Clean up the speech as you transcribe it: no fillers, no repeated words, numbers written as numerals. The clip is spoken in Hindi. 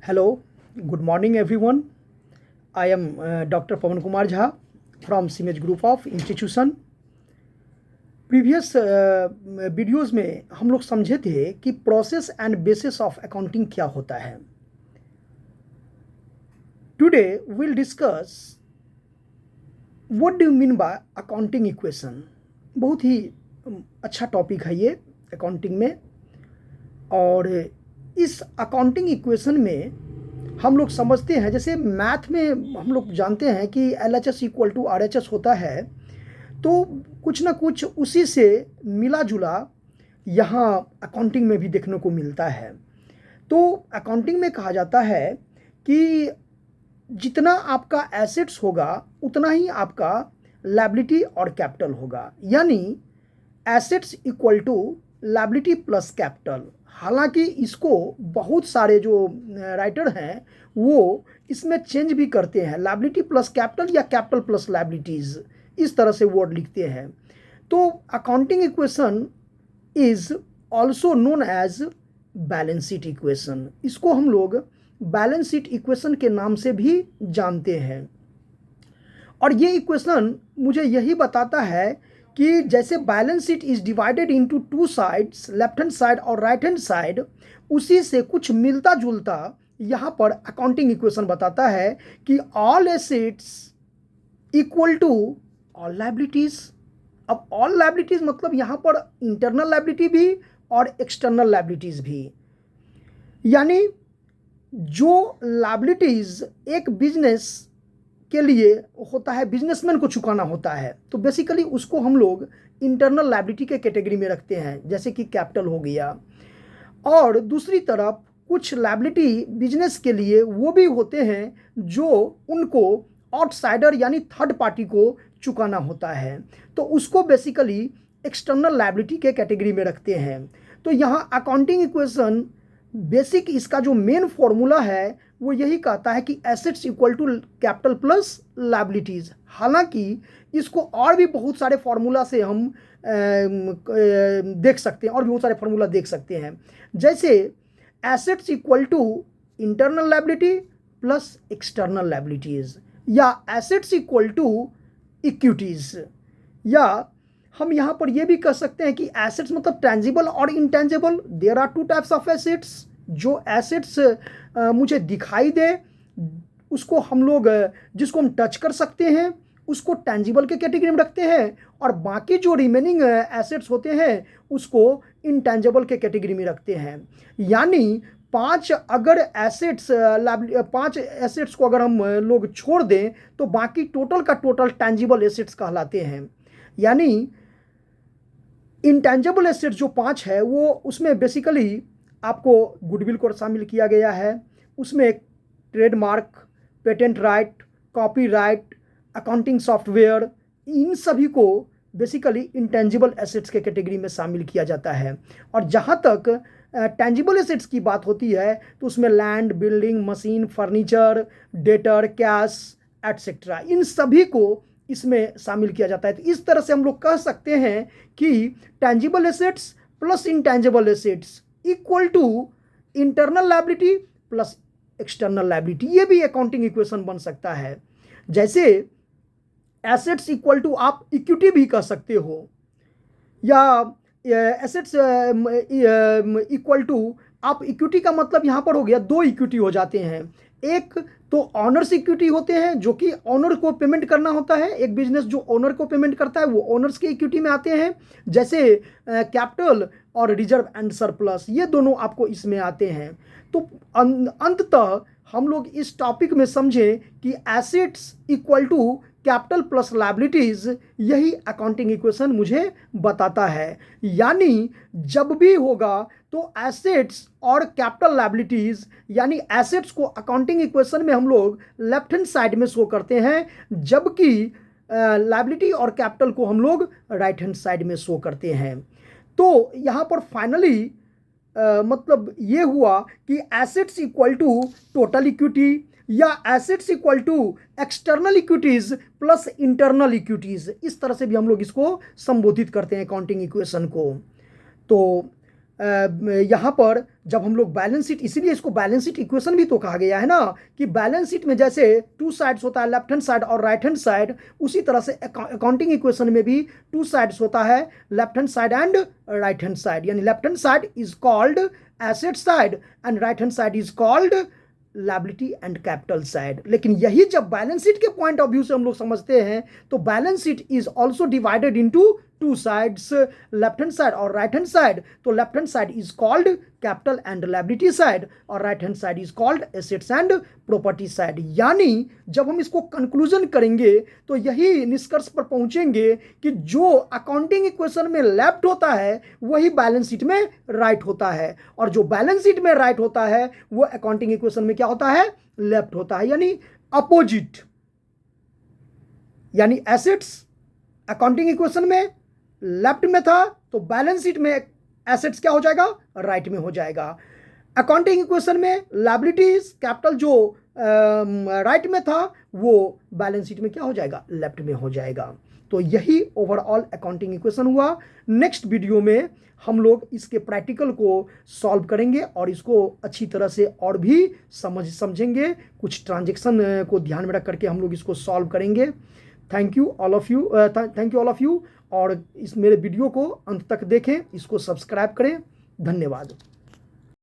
Hello, good morning everyone. I am Dr. Pawan Kumar Jha from Simage Group of Institution. Previous videos में हम लोग समझे थे कि process and bases of accounting क्या होता है. Today will discuss what do you mean by accounting equation. बहुत ही अच्छा टॉपिक है ये अकाउंटिंग में. और इस अकाउंटिंग इक्वेशन में हम लोग समझते हैं, जैसे मैथ में हम लोग जानते हैं कि LHS इक्वल टू RHS होता है, तो कुछ ना कुछ उसी से मिला जुला यहाँ अकाउंटिंग में भी देखने को मिलता है. तो अकाउंटिंग में कहा जाता है कि जितना आपका एसेट्स होगा उतना ही आपका लायबिलिटी और कैपिटल होगा, यानी assets equal to liability plus capital. हालांकि इसको बहुत सारे जो राइटर हैं वो इसमें चेंज भी करते हैं, लायबिलिटी प्लस कैपिटल या कैपिटल प्लस लायबिलिटीज़, इस तरह से वर्ड लिखते हैं. तो accounting equation is also known as balance sheet equation. इसको हम लोग बैलेंस शीट इक्वेशन के नाम से भी जानते हैं. और ये इक्वेशन मुझे यही बताता है कि जैसे balance sheet is divided into two sides, left hand side और राइट हैंड साइड, उसी से कुछ मिलता जुलता यहाँ पर अकाउंटिंग इक्वेशन बताता है कि all assets equal to all liabilities. अब ऑल लायबिलिटीज मतलब यहाँ पर इंटरनल लायबिलिटी भी और एक्सटर्नल लायबिलिटीज भी, यानी जो लायबिलिटीज एक बिजनेस के लिए होता है, बिजनेसमैन को चुकाना होता है, तो बेसिकली उसको हम लोग इंटरनल लायबिलिटी के कैटेगरी में रखते हैं, जैसे कि कैपिटल हो गया. और दूसरी तरफ कुछ लायबिलिटी बिजनेस के लिए वो भी होते हैं जो उनको आउटसाइडर यानी थर्ड पार्टी को चुकाना होता है, तो उसको बेसिकली एक्सटर्नल लायबिलिटी के कैटेगरी में रखते हैं. तो यहाँ अकाउंटिंग इक्वेशन बेसिक इसका जो मेन फॉर्मूला है वो यही कहता है कि assets equal to capital plus liabilities. हालांकि इसको और भी बहुत सारे फार्मूला से हम देख सकते हैं, और भी बहुत सारे फार्मूला देख सकते हैं, जैसे assets equal to internal liability plus external liabilities, या एसेट्स इक्वल टू इक्विटीज़, या हम यहाँ पर ये भी कह सकते हैं कि एसेट्स मतलब टेंजिबल और intangible. There are two types of assets. जो एसेट्स मुझे दिखाई दे उसको हम लोग, जिसको हम टच कर सकते हैं, उसको टेंजिबल के कैटेगरी में रखते हैं, और बाकी जो रिमेनिंग एसेट्स होते हैं उसको इंटेंजिबल के कैटेगरी में रखते हैं. यानी पांच एसेट्स को अगर हम लोग छोड़ दें तो बाकी टोटल का टोटल टेंजिबल एसेट्स कहलाते हैं. यानी इंटेंजिबल एसेट्स जो 5 है वो उसमें बेसिकली आपको गुडविल को शामिल किया गया है, उसमें trademark, patent right, copyright, accounting software, इन सभी को बेसिकली इंटेंजिबल एसेट्स के कैटेगरी में शामिल किया जाता है. और जहाँ तक टेंजिबल एसेट्स की बात होती है तो उसमें land, building, machine, furniture, debtor, cash etcetera, इन सभी को इसमें शामिल किया जाता है. तो इस तरह से हम लोग कह सकते हैं कि tangible assets plus intangible assets equal to internal liability plus external liability. ये भी अकाउंटिंग इक्वेशन बन सकता है. जैसे एसेट्स इक्वल टू आप इक्विटी भी कह सकते हो, या एसेट्स इक्वल टू आप इक्विटी का मतलब यहाँ पर हो गया, दो इक्विटी हो जाते हैं. एक तो ऑनर्स इक्विटी होते हैं जो कि ऑनर को पेमेंट करना होता है. एक बिजनेस जो ऑनर को पेमेंट करता है वो ऑनर्स के इक्विटी में आते हैं, जैसे कैपिटल और रिजर्व एंड सरप्लस, ये दोनों आपको इसमें आते हैं. तो अंततः हम लोग इस टॉपिक में समझें कि assets equal to capital plus liabilities, यही अकाउंटिंग इक्वेशन मुझे बताता है. यानी जब भी होगा तो एसेट्स और कैपिटल लायबिलिटीज, यानी एसेट्स को अकाउंटिंग इक्वेशन में हम लोग लेफ्ट हैंड साइड में शो करते हैं, जबकि लायबिलिटी और कैपिटल को हम लोग राइट हैंड साइड में शो करते हैं. तो यहाँ पर फाइनली मतलब ये हुआ कि assets equal to total equity, या assets equal to external equities plus internal equities. इस तरह से भी हम लोग इसको संबोधित करते हैं अकाउंटिंग इक्वेशन को. तो यहाँ पर जब हम लोग बैलेंस शीट, इसीलिए इसको बैलेंस शीट इक्वेशन भी तो कहा गया है ना, कि बैलेंस शीट में जैसे टू साइड्स होता है, लेफ्ट हैंड साइड और राइट हैंड साइड, उसी तरह से अकाउंटिंग इक्वेशन में भी टू साइड्स होता है, left hand side and right hand side. यानी left hand side is called asset side and right hand side is called liability and capital side. लेकिन यही जब बैलेंस शीट के पॉइंट ऑफ व्यू से हम लोग समझते हैं तो balance sheet is also divided into two sides, left hand side और राइट हैंड साइड। तो left hand side is called capital and liability side और right hand side is called assets and property side. यानी जब हम इसको कंक्लूजन करेंगे तो यही निष्कर्ष पर पहुंचेंगे कि जो अकाउंटिंग इक्वेशन में लेफ्ट होता है वही बैलेंस शीट में राइट होता है, और जो बैलेंस शीट में राइट होता है वो अकाउंटिंग इक्वेशन में क्या होता है, लेफ्ट होता है, यानी अपोजिट। यानी एसेट्स अकाउंटिंग इक्वेशन में लेफ्ट में था तो बैलेंस शीट में एसेट्स क्या हो जाएगा, राइट में हो जाएगा। अकाउंटिंग इक्वेशन में लायबिलिटीज कैपिटल जो राइट में था वो बैलेंस शीट में क्या हो जाएगा, लेफ्ट में हो जाएगा। तो यही ओवरऑल अकाउंटिंग इक्वेशन हुआ। नेक्स्ट वीडियो में हम लोग इसके प्रैक्टिकल को सॉल्व करेंगे और इसको अच्छी तरह से और भी समझेंगे, कुछ ट्रांजेक्शन को ध्यान में रख करके हम लोग इसको सॉल्व करेंगे। Thank you all of you और इस मेरे वीडियो को अंत तक देखें, इसको सब्सक्राइब करें। धन्यवाद।